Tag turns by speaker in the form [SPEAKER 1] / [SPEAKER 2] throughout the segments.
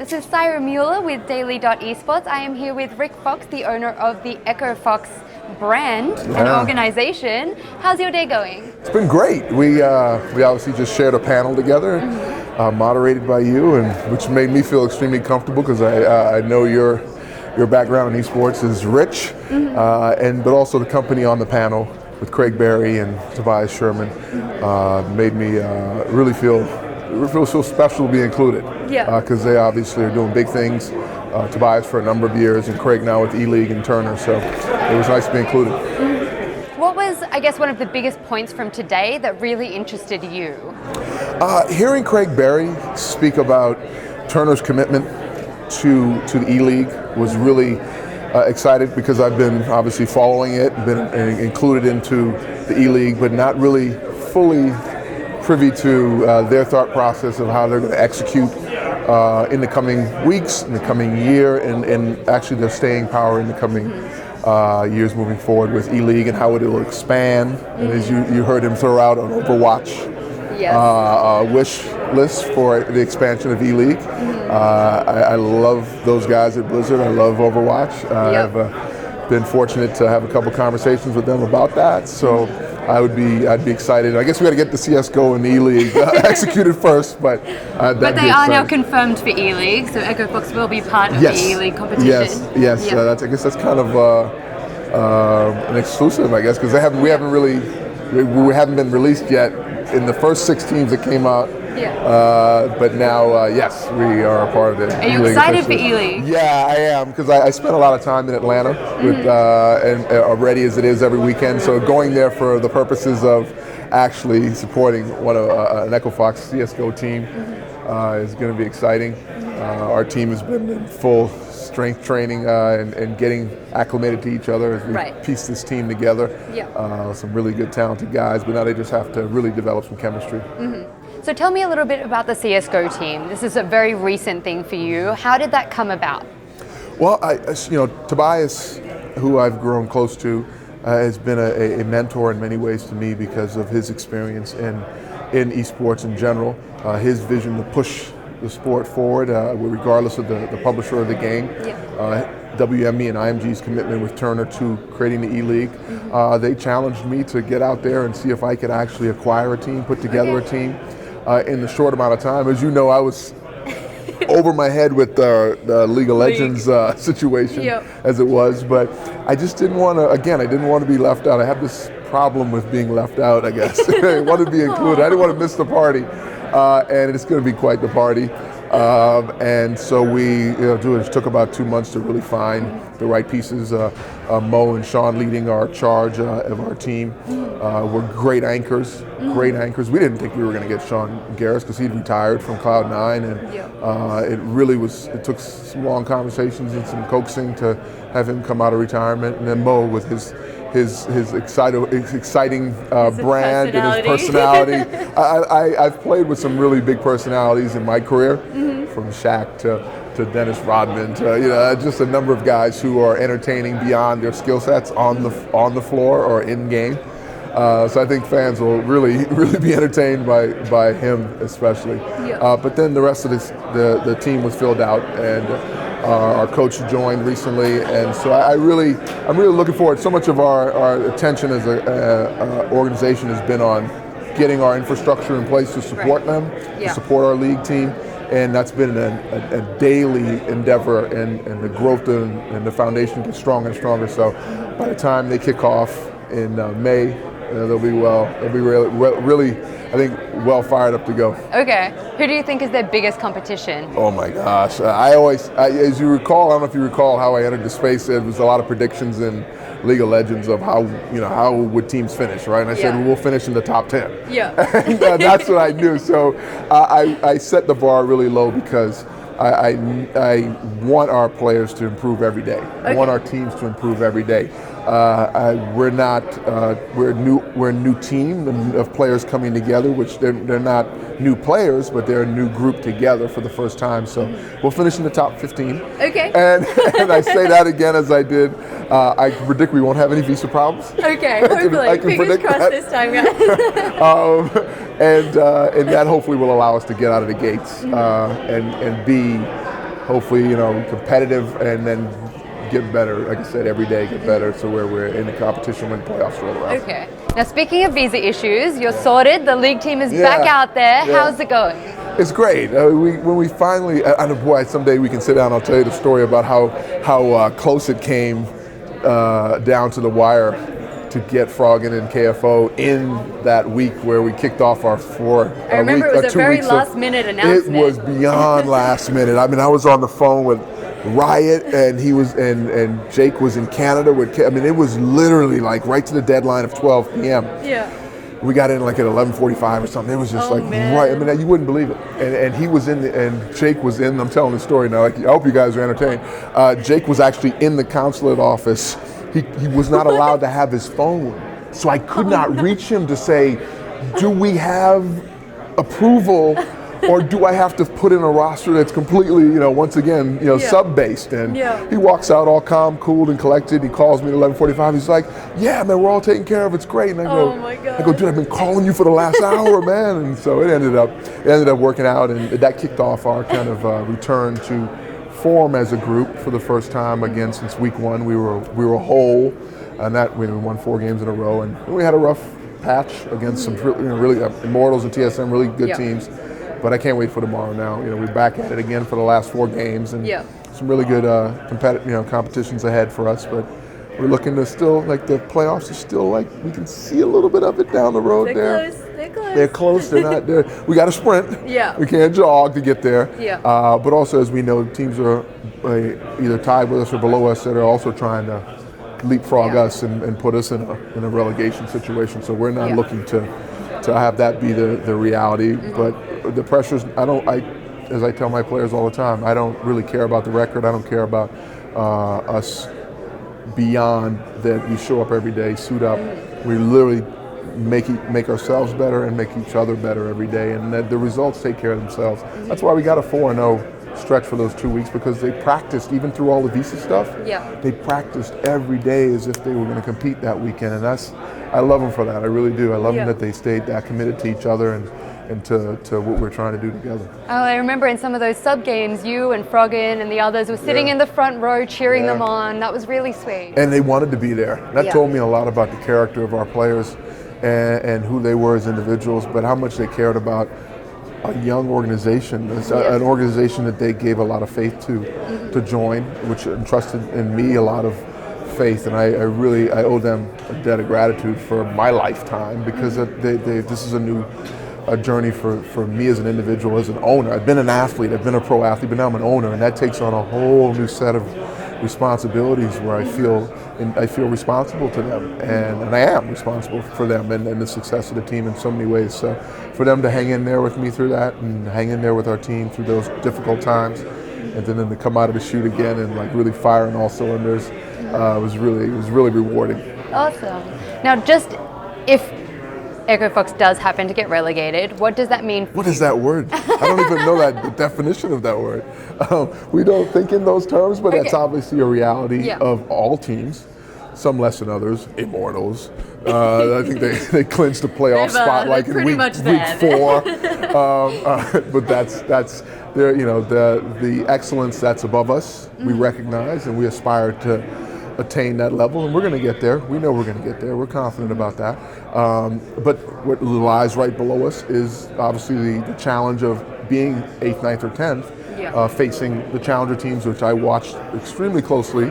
[SPEAKER 1] This is Syra Mueller with Daily.Esports. I am here with Rick Fox, the owner of the Echo Fox brand and organization. How's your day going?
[SPEAKER 2] It's been great. We obviously just shared a panel together, moderated by you, and which made me feel extremely comfortable because I know your background in esports is rich, but also the company on the panel with Craig Berry and Tobias Sherman made me really feel so special to be included. Because they obviously are doing big things. Tobias for a number of years, and Craig now with ELEAGUE and Turner. So it was nice to be included.
[SPEAKER 1] What was, I guess, one of the biggest points from today that really interested you?
[SPEAKER 2] Hearing Craig Berry speak about Turner's commitment to the ELEAGUE was really excited because I've been obviously following it, been included into the ELEAGUE, but not really fully privy to their thought process of how they're going to execute in the coming weeks, in the coming year, and actually their staying power in the coming years moving forward with ELEAGUE and how it will expand. And as you heard him throw out an Overwatch wish list for the expansion of ELEAGUE. I love those guys at Blizzard. I love Overwatch. I've been fortunate to have a couple conversations with them about that. So I'd be excited. I guess we got to get the CSGO and the ELEAGUE executed first, but
[SPEAKER 1] they are now confirmed for ELEAGUE, so Echo Fox will be part of the ELEAGUE competition.
[SPEAKER 2] Yes. I guess that's kind of an exclusive, I guess, because we haven't been released yet in the first 6 teams that came out. But now, yes, we are a part of it.
[SPEAKER 1] Are you excited for ELEAGUE?
[SPEAKER 2] Yeah, I am, because I spent a lot of time in Atlanta with, and already as it is every weekend. So going there for the purposes of actually supporting an Echo Fox CSGO team is going to be exciting. Our team has been in full strength training and getting acclimated to each other as we piece this team together. Some really good, talented guys, but now they just have to really develop some chemistry.
[SPEAKER 1] So tell me a little bit about the CSGO team. This is a very recent thing for you. How did that come about?
[SPEAKER 2] Well, Tobias, who I've grown close to, has been a mentor in many ways to me because of his experience in esports in general, his vision to push the sport forward, regardless of the publisher of the game. WME and IMG's commitment with Turner to creating the ELEAGUE. They challenged me to get out there and see if I could actually acquire a team, put together a team in the short amount of time. As you know, I was over my head with the League of Legends situation as it was, but I just didn't want to, I didn't want to be left out. I have this problem with being left out, I guess. I wanted to be included. I didn't want to miss the party, and it's going to be quite the party. And so it took about 2 months to really find the right pieces. Mo and Sean leading our charge of our team were great anchors. We didn't think we were going to get Sean Garris because he'd retired from Cloud9, and it took some long conversations and some coaxing to have him come out of retirement. And then Mo with his exciting brand and his personality. I've played with some really big personalities in my career, from Shaq to Dennis Rodman to just a number of guys who are entertaining beyond their skill sets on the floor or in game. So I think fans will really be entertained by him especially. But then the rest of the team was filled out, and our coach joined recently, and so I'm really looking forward. So much of our attention as an organization has been on getting our infrastructure in place to support them, to support our league team, and that's been a daily endeavor, and the growth and the foundation gets stronger and stronger. So by the time they kick off in May, they'll be really, I think, well fired up to go.
[SPEAKER 1] Okay. Who do you think is their biggest competition?
[SPEAKER 2] Oh my gosh. As you recall, I don't know if you recall how I entered the space, there was a lot of predictions in League of Legends of how would teams finish, right? And I said, we'll finish in the top 10. And that's what I knew. So I set the bar really low because I want our players to improve every day. I want our teams to improve every day. We're a new team of players coming together, which they're not new players, but they're a new group together for the first time. So we'll finish in the top 15.
[SPEAKER 1] Okay.
[SPEAKER 2] And I say that again as I did. I predict we won't have any visa problems.
[SPEAKER 1] Okay, hopefully. Fingers crossed this time, guys.
[SPEAKER 2] And that hopefully will allow us to get out of the gates and be hopefully, competitive and then get better. Like I said, every day get better. So where we're in the competition when playoffs roll around.
[SPEAKER 1] Okay. Now, speaking of visa issues, you're sorted. The league team is back out there.
[SPEAKER 2] Yeah.
[SPEAKER 1] How's it going?
[SPEAKER 2] It's great. When we finally, boy, someday we can sit down. I'll tell you the story about how close it came down to the wire to get Froggen and KFO in that week where we kicked off our
[SPEAKER 1] I remember it was a very last-minute announcement.
[SPEAKER 2] It was beyond last minute. I mean, I was on the phone with Riot, and he was, and Jake was in Canada with. It was literally like right to the deadline of 12 p.m.
[SPEAKER 1] Yeah.
[SPEAKER 2] We got in like at 11:45 or something. It was just
[SPEAKER 1] man.
[SPEAKER 2] right. I mean, you wouldn't believe it. And he was in, and Jake was in. I'm telling the story now. Like, I hope you guys are entertained. Jake was actually in the consulate office. He was not allowed to have his phone, so I could not reach him to say, do we have approval, or do I have to put in a roster that's completely, once again, sub-based? And he walks out all calm, cool, and collected. He calls me at 11:45. He's like, yeah, man, we're all taken care of. It's great. And I go,
[SPEAKER 1] oh my God.
[SPEAKER 2] dude, I've been calling you for the last hour, man. And so it ended up working out, and that kicked off our kind of return to form as a group for the first time again since week one. We were whole, and that we won 4 games in a row, and we had a rough patch against some really Immortals and TSM, really good teams. But I can't wait for tomorrow. Now we're back at it again for the last 4 games, and some really good competitions ahead for us. But we're looking to still, like, the playoffs are still, like, we can see a little bit of it down the road. They're close. They're not there. We got to sprint.
[SPEAKER 1] Yeah.
[SPEAKER 2] We can't jog to get there.
[SPEAKER 1] Yeah.
[SPEAKER 2] But also, as we know, teams are either tied with us or below us that are also trying to leapfrog us and put us in a relegation situation. So we're not looking to have that be the reality. But the pressures, as I tell my players all the time, I don't really care about the record. I don't care about us beyond that. We show up every day, suit up. We literally make ourselves better and make each other better every day, and the results take care of themselves. That's why we got a 4-0 stretch for those 2 weeks, because they practiced even through all the visa stuff. They practiced every day as if they were going to compete that weekend, and I love them for that. I really do. I love them that they stayed that committed to each other and to what we're trying to do together.
[SPEAKER 1] Oh, I remember in some of those sub games, you and Froggen and the others were sitting in the front row cheering them on. That was really sweet.
[SPEAKER 2] And they wanted to be there. That told me a lot about the character of our players and who they were as individuals, but how much they cared about a young organization. It's an organization that they gave a lot of faith to join, which entrusted in me a lot of faith, and I owe them a debt of gratitude for my lifetime, because this is a journey for me as an individual, as an owner. I've been an athlete, I've been a pro athlete, but now I'm an owner, and that takes on a whole new set of responsibilities where I feel responsible to them, and I am responsible for them and the success of the team in so many ways. So for them to hang in there with me through that, and hang in there with our team through those difficult times, and then to come out of the chute again and like really fire on all cylinders, it was really rewarding.
[SPEAKER 1] Awesome. Now, just if Echo Fox does happen to get relegated, what does that mean?
[SPEAKER 2] What is that word? I don't even know the definition of that word. We don't think in those terms, but that's obviously a reality of all teams. Some less than others. Immortals. I think they clinched the playoff spot like in week 4. But that's the excellence that's above us. We recognize and we aspire to attain that level, and we're going to get there. We know we're going to get there. We're confident about that. But what lies right below us is obviously the challenge of being 8th, 9th, or 10th, facing the challenger teams, which I watched extremely closely,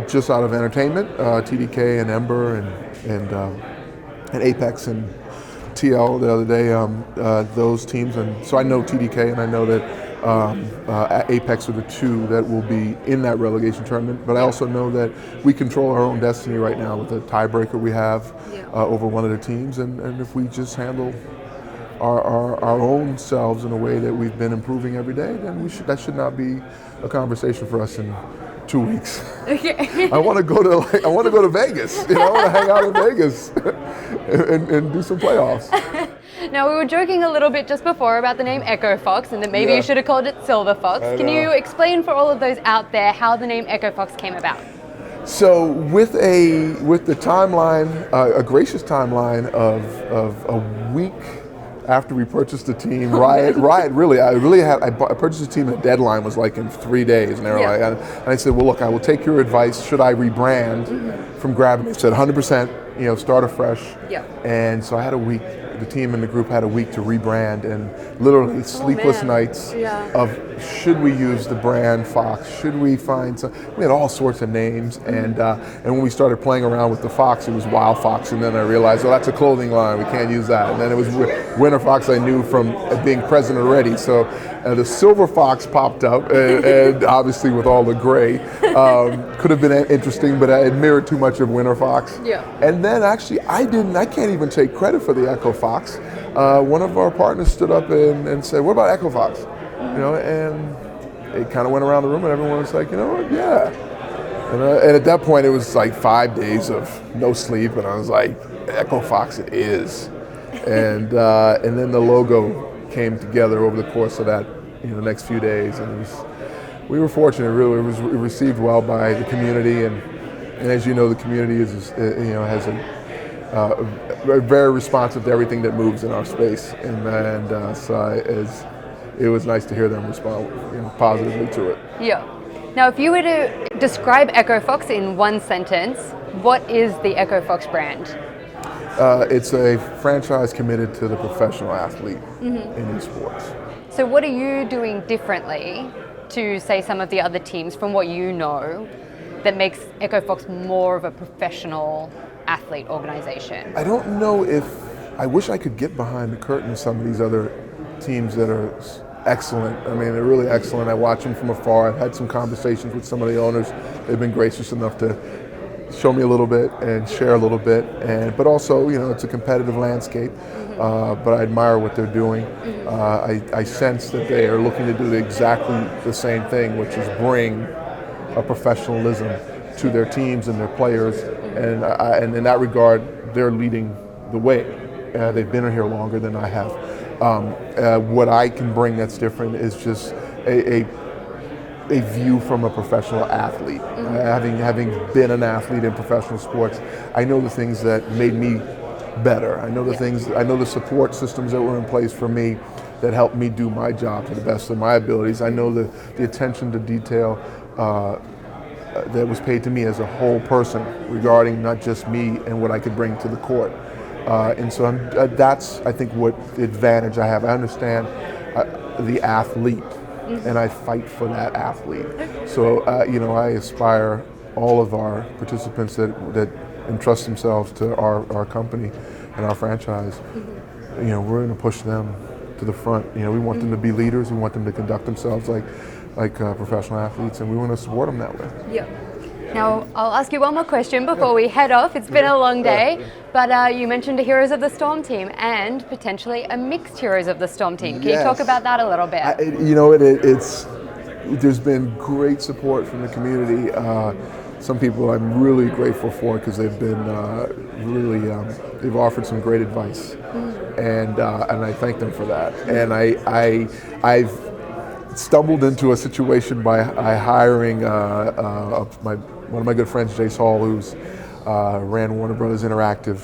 [SPEAKER 2] just out of entertainment. TDK and Ember and Apex and TL the other day, those teams. And so I know TDK, and I know that Apex are the 2 that will be in that relegation tournament, but I also know that we control our own destiny right now with the tiebreaker we have over one of the teams, and if we just handle our own selves in a way that we've been improving every day, then that should not be a conversation for us in 2 weeks.
[SPEAKER 1] Okay.
[SPEAKER 2] I want to go to Vegas. I want to hang out in Vegas and do some playoffs.
[SPEAKER 1] Now, we were joking a little bit just before about the name Echo Fox, and that maybe you should have called it Silver Fox. Can you explain for all of those out there how the name Echo Fox came about?
[SPEAKER 2] So with the timeline, a gracious timeline of a week after we purchased the team, Riot really, I purchased the team and the deadline was like in 3 days. And they were like, and I said, well, look, I will take your advice. Should I rebrand from Gravity? They said 100%, start afresh.
[SPEAKER 1] Yeah.
[SPEAKER 2] And so I had a week, the team and the group had a week to rebrand, and literally sleepless nights of should we use the brand Fox? Should we find some? We had all sorts of names, and when we started playing around with the Fox, it was Wild Fox, and then I realized, oh, that's a clothing line, we can't use that. And then it was Winter Fox I knew from being present already. So the Silver Fox popped up, and obviously with all the gray, could have been interesting, but it mirrored too much of Winter Fox.
[SPEAKER 1] Yeah.
[SPEAKER 2] And then actually, I can't even take credit for the Echo Fox. One of our partners stood up and said, what about Echo Fox? And it kind of went around the room and everyone was like, you know what, yeah. And at that point it was like 5 days of no sleep, and I was like, Echo Fox it is. And then the logo came together over the course of that next few days, and we were fortunate. Really, it was received well by the community, and as you know, the community is has very responsive to everything that moves in our space, and so it was nice to hear them respond positively to it.
[SPEAKER 1] Yeah. Now, if you were to describe Echo Fox in one sentence, what is the Echo Fox brand?
[SPEAKER 2] It's a franchise committed to the professional athlete in esports.
[SPEAKER 1] So what are you doing differently to, say, some of the other teams from what you know that makes Echo Fox more of a professional athlete organization?
[SPEAKER 2] I don't know if, I wish I could get behind the curtain of some of these other teams that are excellent. I mean, they're really excellent. I watch them from afar. I've had some conversations with some of the owners. They've been gracious enough to show me a little bit and share a little bit. But also, it's a competitive landscape. But I admire what they're doing. I sense that they are looking to do exactly the same thing, which is bring a professionalism to their teams and their players. And in that regard, they're leading the way. They've been here longer than I have. What I can bring that's different is just a view from a professional athlete. Having been an athlete in professional sports, I know the things that made me better. I know the things. I know the support systems that were in place for me that helped me do my job to the best of my abilities. I know the attention to detail that was paid to me as a whole person regarding not just me and what I could bring to the court. And so that's, I think, what the advantage I have. I understand the athlete, and I fight for that athlete. So, I aspire all of our participants that entrust themselves to our company and our franchise. We're going to push them to the front. We want them to be leaders. We want them to conduct themselves like professional athletes, and we want to support them that way.
[SPEAKER 1] Yeah. Now, I'll ask you one more question before we head off. It's been a long day, but you mentioned a Heroes of the Storm team and potentially a mixed Heroes of the Storm team. Can you talk about that a little bit?
[SPEAKER 2] There's been great support from the community. Some people I'm really grateful for because they've been they've offered some great advice, and I thank them for that. And I've stumbled into a situation by hiring one of my good friends, Jace Hall, who's ran Warner Brothers Interactive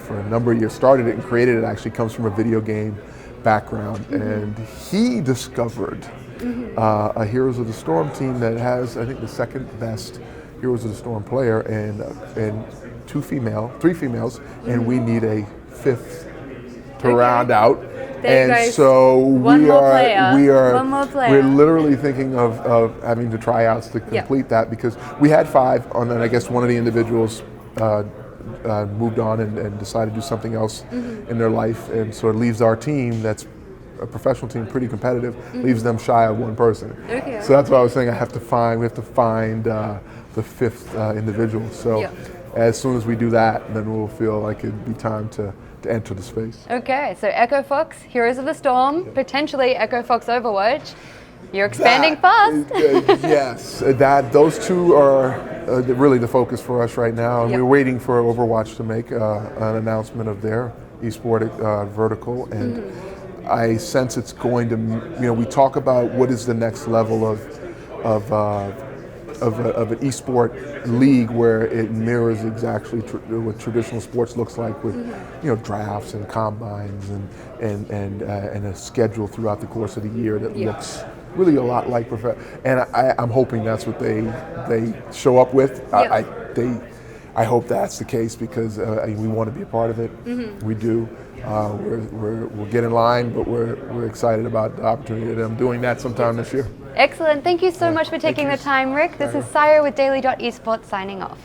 [SPEAKER 2] for a number of years. Started it and created it. Actually comes from a video game background, and he discovered a Heroes of the Storm team that has, I think, the second best Heroes of the Storm player, and three females, and we need a fifth to round out. And so we're literally thinking of having the tryouts to complete that, because we had 5 and then I guess one of the individuals moved on and decided to do something else in their life, and so it leaves our team, that's a professional team, pretty competitive, leaves them shy of one person. So that's what I was saying. We have to find the 5th individual. So as soon as we do that, then we'll feel like it'd be time to enter the space. Okay,
[SPEAKER 1] so Echo Fox, Heroes of the Storm, potentially Echo Fox Overwatch. You're expanding fast.
[SPEAKER 2] Yes, those two are really the focus for us right now. And we're waiting for Overwatch to make an announcement of their esport vertical, and I sense it's going to. We talk about what is the next level of of an esport league where it mirrors exactly what traditional sports looks like, with drafts and combines and a schedule throughout the course of the year that looks really a lot like and I'm hoping that's what they show up with. I hope that's the case, because we want to be a part of it. We do. We'll get in line, but we're excited about the opportunity that I'm doing that sometime this year.
[SPEAKER 1] Excellent. Thank you so much for taking the time, Rick. This is Sire with Daily.Esports signing off.